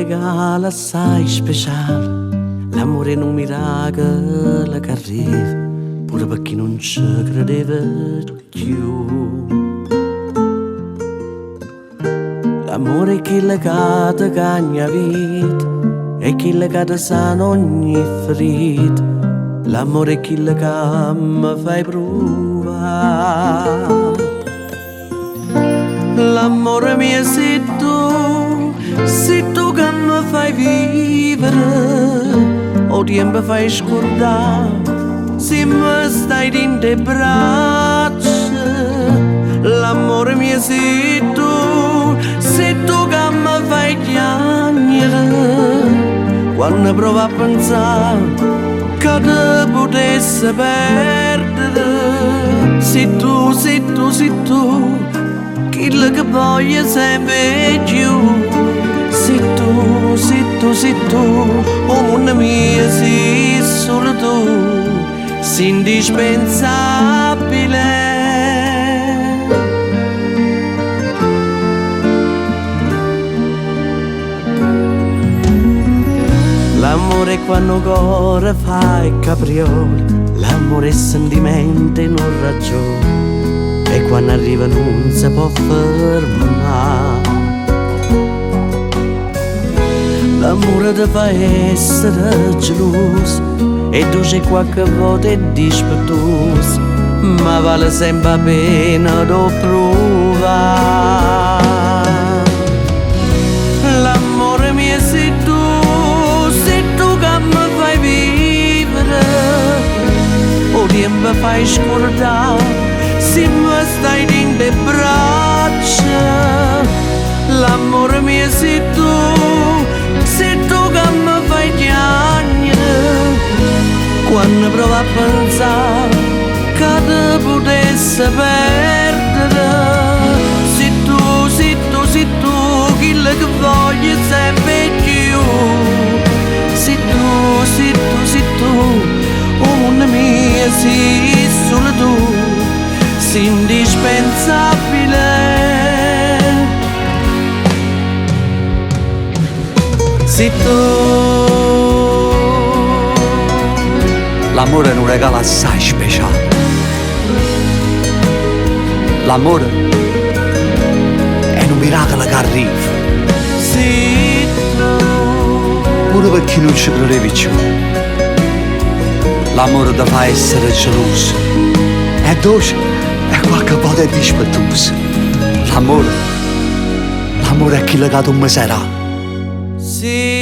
regalo assai speciale, l'amore è un miracolo che arriva, pure per chi non ci credeva più. L'amore è chi legata cagna vita, e chi legata sana ogni ferita. L'amore è chi legata mi fai provare. L'amore mio sei tu che mi fai vivere, o tempo fai scordare, se mi stai in te braccia. L'amore mio sei tu che mi fai piangere, quando provo a pensare che te potesse perdere. Sei tu, quello che voglio sempre più. Sei tu, o mondo mio sei solo tu, sei indispensabile. L'amore è quando cuore fai capriole, l'amore è sentimento e non ragione, e quando arriva non si può fermare. L'amore ti fa essere geloso, e tu sei qualche volta è dispettoso, ma vale sempre la pena di provare. L'amore mio sei tu che mi fai vivere, o tempo fai scordare, se mi stai in le braccia. L'amore mio sei tu che mi fai piangere, quando provo a pensare che te potesse perdere. Sei tu, quello che voglio sempre più. Sei tu, o mondo mio sei solo tu, sei indispensabile. Sei tu. L'amore è un regalo assai speciale. L'amore è un miracolo che arriva, Sei tu. pure per chi non ci credevi più. L'amore ti fa essere geloso, è dolce e qualche volta è dispettoso. L'amore è chi legato un miserabile. Sei